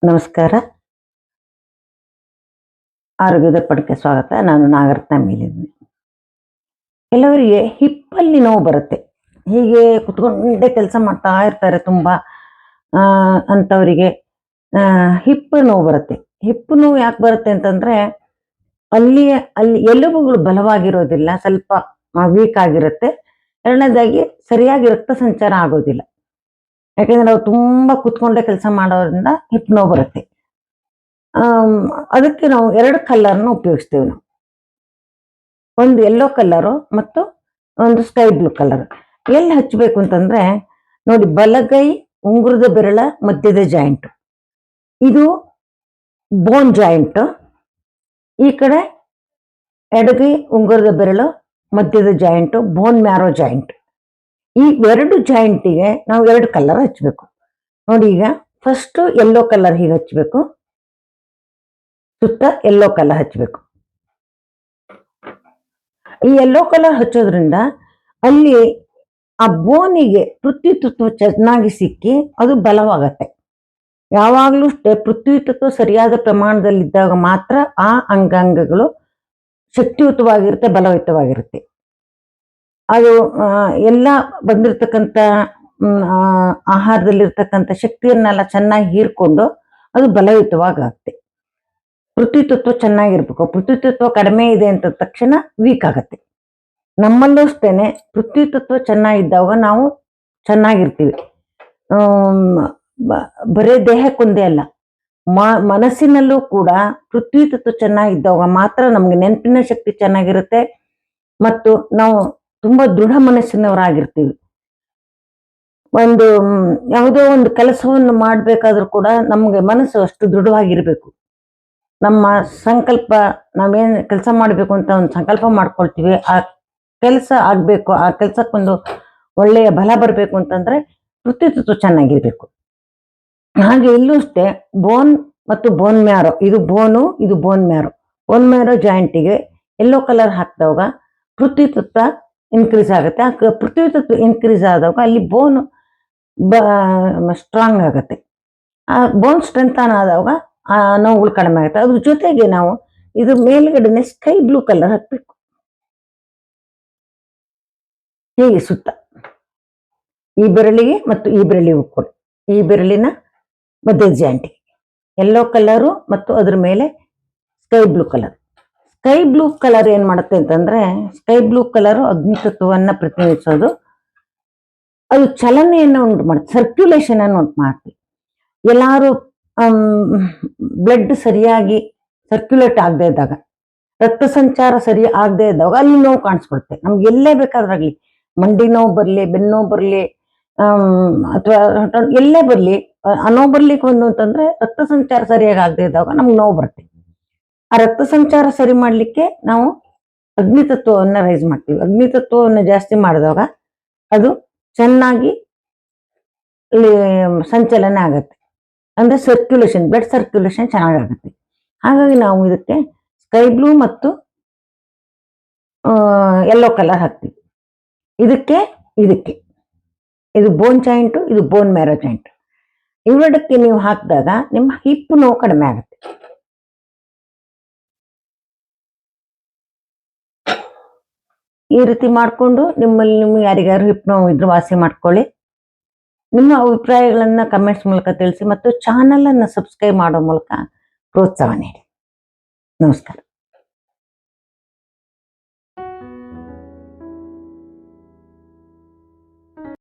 ನಮಸ್ಕಾರ. ಆರೋಗ್ಯದ ಪಡಕೆ ಸ್ವಾಗತ. ನಾನು ನಾಗರತ್ನ ಮೇಲಿದ್ದೀನಿ. ಕೆಲವರಿಗೆ ಹಿಪ್ಪಲ್ಲಿ ನೋವು ಬರುತ್ತೆ. ಹೀಗೆ ಕುತ್ಕೊಂಡೇ ಕೆಲಸ ಮಾಡ್ತಾ ಇರ್ತಾರೆ ತುಂಬ. ಅಂಥವರಿಗೆ ಹಿಪ್ಪು ನೋವು ಬರುತ್ತೆ. ಹಿಪ್ಪು ನೋವು ಯಾಕೆ ಬರುತ್ತೆ ಅಂತಂದ್ರೆ ಅಲ್ಲಿ ಎಲುಬುಗಳು ಬಲವಾಗಿರೋದಿಲ್ಲ, ಸ್ವಲ್ಪ ವೀಕ್ ಆಗಿರುತ್ತೆ. ಎರಡನೇದಾಗಿ ಸರಿಯಾಗಿ ರಕ್ತ ಸಂಚಾರ ಆಗೋದಿಲ್ಲ. ಯಾಕೆಂದ್ರೆ ನಾವು ತುಂಬಾ ಕುತ್ಕೊಂಡೇ ಕೆಲಸ ಮಾಡೋದ್ರಿಂದ ಹಿಪ್ಪು ನೋವು ಬರುತ್ತೆ. ಅದಕ್ಕೆ ನಾವು ಎರಡು ಕಲರ್ನ ಉಪಯೋಗಿಸ್ತೇವೆ. ನಾವು ಒಂದು ಯೆಲ್ಲೋ ಕಲರು ಮತ್ತು ಒಂದು ಸ್ಕೈ ಬ್ಲೂ ಕಲರ್. ಎಲ್ಲಿ ಹಚ್ಚಬೇಕು ಅಂತಂದ್ರೆ ನೋಡಿ, ಬಲಗೈ ಉಂಗುರದ ಬೆರಳ ಮಧ್ಯದ ಜಾಯಿಂಟ್, ಇದು ಬೋನ್ ಜಾಯಿಂಟ್. ಈ ಕಡೆ ಎಡಗೈ ಉಂಗುರದ ಬೆರಳು ಮಧ್ಯದ ಜಾಯಿಂಟ್, ಬೋನ್ ಮ್ಯಾರೋ ಜಾಯಿಂಟ್. ಈ ಎರಡು ಜಾಯಿಂಟಿಗೆ ನಾವು ಎರಡು ಕಲರ್ ಹಚ್ಚಬೇಕು. ನೋಡಿ, ಈಗ ಫಸ್ಟ್ ಯೆಲ್ಲೋ ಕಲರ್ ಹೀಗೆ ಹಚ್ಚಬೇಕು, ಸುತ್ತ ಯೆಲ್ಲೋ ಕಲರ್ ಹಚ್ಚಬೇಕು. ಈ ಯೆಲ್ಲೋ ಕಲರ್ ಹಚ್ಚೋದ್ರಿಂದ ಅಲ್ಲಿ ಆ ಬೋನಿಗೆ ಪೃಥ್ವಿ ತತ್ವ ಚೆನ್ನಾಗಿ ಸಿಕ್ಕಿ ಅದು ಬಲವಾಗತ್ತೆ. ಯಾವಾಗಲೂ ಪೃಥ್ವಿ ತತ್ವ ಸರಿಯಾದ ಪ್ರಮಾಣದಲ್ಲಿದ್ದಾಗ ಮಾತ್ರ ಆ ಅಂಗಾಂಗಗಳು ಶಕ್ತಿಯುತವಾಗಿರುತ್ತೆ, ಬಲಯುತವಾಗಿರುತ್ತೆ. ಅದು ಎಲ್ಲ ಬಂದಿರತಕ್ಕಂಥ ಆಹಾರದಲ್ಲಿರ್ತಕ್ಕಂಥ ಶಕ್ತಿಯನ್ನೆಲ್ಲ ಚೆನ್ನಾಗಿ ಹೀರ್ಕೊಂಡು ಅದು ಬಲಯುತವಾಗುತ್ತೆ. ಪೃಥ್ವಿ ತತ್ವ ಚೆನ್ನಾಗಿರ್ಬೇಕು. ಪೃಥ್ವಿ ತತ್ವ ಕಡಿಮೆ ಇದೆ ಅಂತ ತಕ್ಷಣ ವೀಕ್ ಆಗತ್ತೆ. ನಮ್ಮಲ್ಲೂ ಅಷ್ಟೇನೆ ಪೃಥ್ವಿ ತತ್ವ ಚೆನ್ನಾಗಿದ್ದಾಗ ನಾವು ಚೆನ್ನಾಗಿರ್ತೀವಿ. ಬರೇ ದೇಹಕ್ಕೊಂದೇ ಅಲ್ಲ, ಮನಸ್ಸಿನಲ್ಲೂ ಕೂಡ ಪೃಥ್ವಿ ತತ್ವ ಚೆನ್ನಾಗಿದ್ದಾಗ ಮಾತ್ರ ನಮ್ಗೆ ನೆನಪಿನ ಶಕ್ತಿ ಚೆನ್ನಾಗಿರುತ್ತೆ ಮತ್ತು ನಾವು ತುಂಬಾ ದೃಢ ಮನಸ್ಸಿನವರಾಗಿರ್ತೀವಿ. ಒಂದು ಯಾವುದೋ ಒಂದು ಕೆಲಸವನ್ನು ಮಾಡ್ಬೇಕಾದ್ರೂ ಕೂಡ ನಮ್ಗೆ ಮನಸ್ಸು ಅಷ್ಟು ದೃಢವಾಗಿರ್ಬೇಕು. ನಮ್ಮ ಸಂಕಲ್ಪ, ನಾವೇನ್ ಕೆಲಸ ಮಾಡ್ಬೇಕು ಅಂತ ಒಂದು ಸಂಕಲ್ಪ ಮಾಡ್ಕೊಳ್ತೀವಿ, ಆ ಕೆಲಸ ಆಗ್ಬೇಕು, ಆ ಕೆಲಸಕ್ಕೊಂದು ಒಳ್ಳೆಯ ಬಲ ಬರ್ಬೇಕು ಅಂತಂದ್ರೆ ಪೃಥ್ವಿ ತತ್ವ ಚೆನ್ನಾಗಿರ್ಬೇಕು. ಹಾಗೆ ಇಲ್ಲೂ ಅಷ್ಟೇ, ಬೋನ್ ಮತ್ತು ಬೋನ್ ಮ್ಯಾರೋ, ಇದು ಬೋನು, ಇದು ಬೋನ್ ಮ್ಯಾರೋ. ಬೋನ್ ಮ್ಯಾರೋ ಜಾಯಿಂಟಿಗೆ ಯೆಲ್ಲೋ ಕಲರ್ ಹಾಕಿದಾಗ ಪೃಥ್ವಿ ತತ್ವ ಇನ್ಕ್ರೀಸ್ ಆಗುತ್ತೆ. ಆ ಪೃಥ್ವಿ ತತ್ವ ಇನ್ಕ್ರೀಸ್ ಆದಾಗ ಅಲ್ಲಿ ಬೋನ್ ಸ್ಟ್ರಾಂಗ್ ಆಗುತ್ತೆ. ಆ ಬೋನ್ ಸ್ಟ್ರೆಂಥನ್ ಆದಾಗ ಆ ನೋವುಗಳು ಕಡಿಮೆ ಆಗುತ್ತೆ. ಅದ್ರ ಜೊತೆಗೆ ನಾವು ಇದು ಮೇಲ್ಗಡೆನೆ ಸ್ಕೈ ಬ್ಲೂ ಕಲರ್ ಹಾಕ್ಬೇಕು. ಹೀಗೆ ಸುತ್ತ ಈ ಬೆರಳಿಗೆ ಮತ್ತು ಈ ಬೆರಳಿಗೆ ಕೊಡಿ, ಈ ಬೆರಳಿನ ಮಧ್ಯದ ಜಾಯಿಂಟಿಗೆ ಯೆಲ್ಲೋ ಕಲರು ಮತ್ತು ಅದ್ರ ಮೇಲೆ sky blue colour. Sky blue colour ಏನ್ ಮಾಡುತ್ತೆ ಅಂತಂದ್ರೆ, ಸ್ಕೈ ಬ್ಲೂ ಕಲರ್ ಅಗ್ನಿತತ್ವವನ್ನ ಪ್ರತಿನಿಧಿಸೋದು. ಅದು ಚಲನೆಯನ್ನು ಉಂಟು ಮಾಡುತ್ತೆ, ಸರ್ಕ್ಯುಲೇಷನ್ ಅನ್ನು ಉಂಟು ಮಾಡುತ್ತೆ. ಎಲ್ಲಾರು ಬ್ಲಡ್ ಸರಿಯಾಗಿ ಸರ್ಕ್ಯುಲೇಟ್ ಆಗದೆ ಇದ್ದಾಗ, ರಕ್ತ ಸಂಚಾರ ಸರಿ ಆಗದೆ ಇದ್ದಾಗ ಅಲ್ಲಿ ನೋವು ಕಾಣಿಸ್ಕೊಡುತ್ತೆ. ನಮ್ಗೆ ಎಲ್ಲೇ ಬೇಕಾದ್ರಾಗ್ಲಿ, ಮಂಡಿ ನೋವು ಬರ್ಲಿ, ಬೆನ್ನು ನೋವು ಬರ್ಲಿ, ಅಥವಾ ಎಲ್ಲೇ ಬರ್ಲಿ, ಆ ನೋವು ಬರ್ಲಿಕ್ಕೆ ಒಂದು ಅಂತಂದ್ರೆ ರಕ್ತ ಸಂಚಾರ ಸರಿಯಾಗಿ ಆಗದೆ ಇದ್ದಾಗ ನಮ್ಗೆ ನೋವು ಬರುತ್ತೆ. ಆ ರಕ್ತ ಸಂಚಾರ ಸರಿ ಮಾಡ್ಲಿಕ್ಕೆ ನಾವು ಅಗ್ನಿತತ್ವವನ್ನ ರೈಸ್ ಮಾಡ್ತೀವಿ. ಅಗ್ನಿತತ್ವವನ್ನು ಜಾಸ್ತಿ ಮಾಡಿದಾಗ ಅದು ಚೆನ್ನಾಗಿ ಸಂಚಲನ ಆಗತ್ತೆ, ಅಂದ್ರೆ ಸರ್ಕ್ಯುಲೇಷನ್, ಬ್ಲಡ್ ಸರ್ಕ್ಯುಲೇಷನ್ ಚೆನ್ನಾಗಾಗತ್ತೆ. ಹಾಗಾಗಿ ನಾವು ಇದಕ್ಕೆ ಸ್ಕೈ ಬ್ಲೂ ಮತ್ತು ಯೆಲ್ಲೋ ಕಲರ್ ಹಾಕ್ತೀವಿ. ಇದಕ್ಕೆ ಇದು ಬೋನ್ ಜಾಯಿಂಟು, ಇದು ಬೋನ್ ಮ್ಯಾರೋ ಜಾಯಿಂಟ್. ಇವೆರಡಕ್ಕೆ ನೀವು ಹಾಕಿದಾಗ ನಿಮ್ಮ ಹಿಪ್ಪು ನೋವು ಕಡಿಮೆ ಆಗುತ್ತೆ. ಈ ರೀತಿ ಮಾಡಿಕೊಂಡು ನಿಮ್ಗೆ ಯಾರಿಗಾರು ಹಿಪ್ಪು ನೋವು ಇದ್ರೆ ವಾಸಿ ಮಾಡ್ಕೊಳ್ಳಿ. ನಿಮ್ಮ ಅಭಿಪ್ರಾಯಗಳನ್ನ ಕಮೆಂಟ್ಸ್ ಮೂಲಕ ತಿಳಿಸಿ ಮತ್ತು ಚಾನಲ್ ಅನ್ನು ಸಬ್ಸ್ಕ್ರೈಬ್ ಮಾಡೋ ಮೂಲಕ ಪ್ರೋತ್ಸಾಹ ನೀಡಿ. ನಮಸ್ಕಾರ.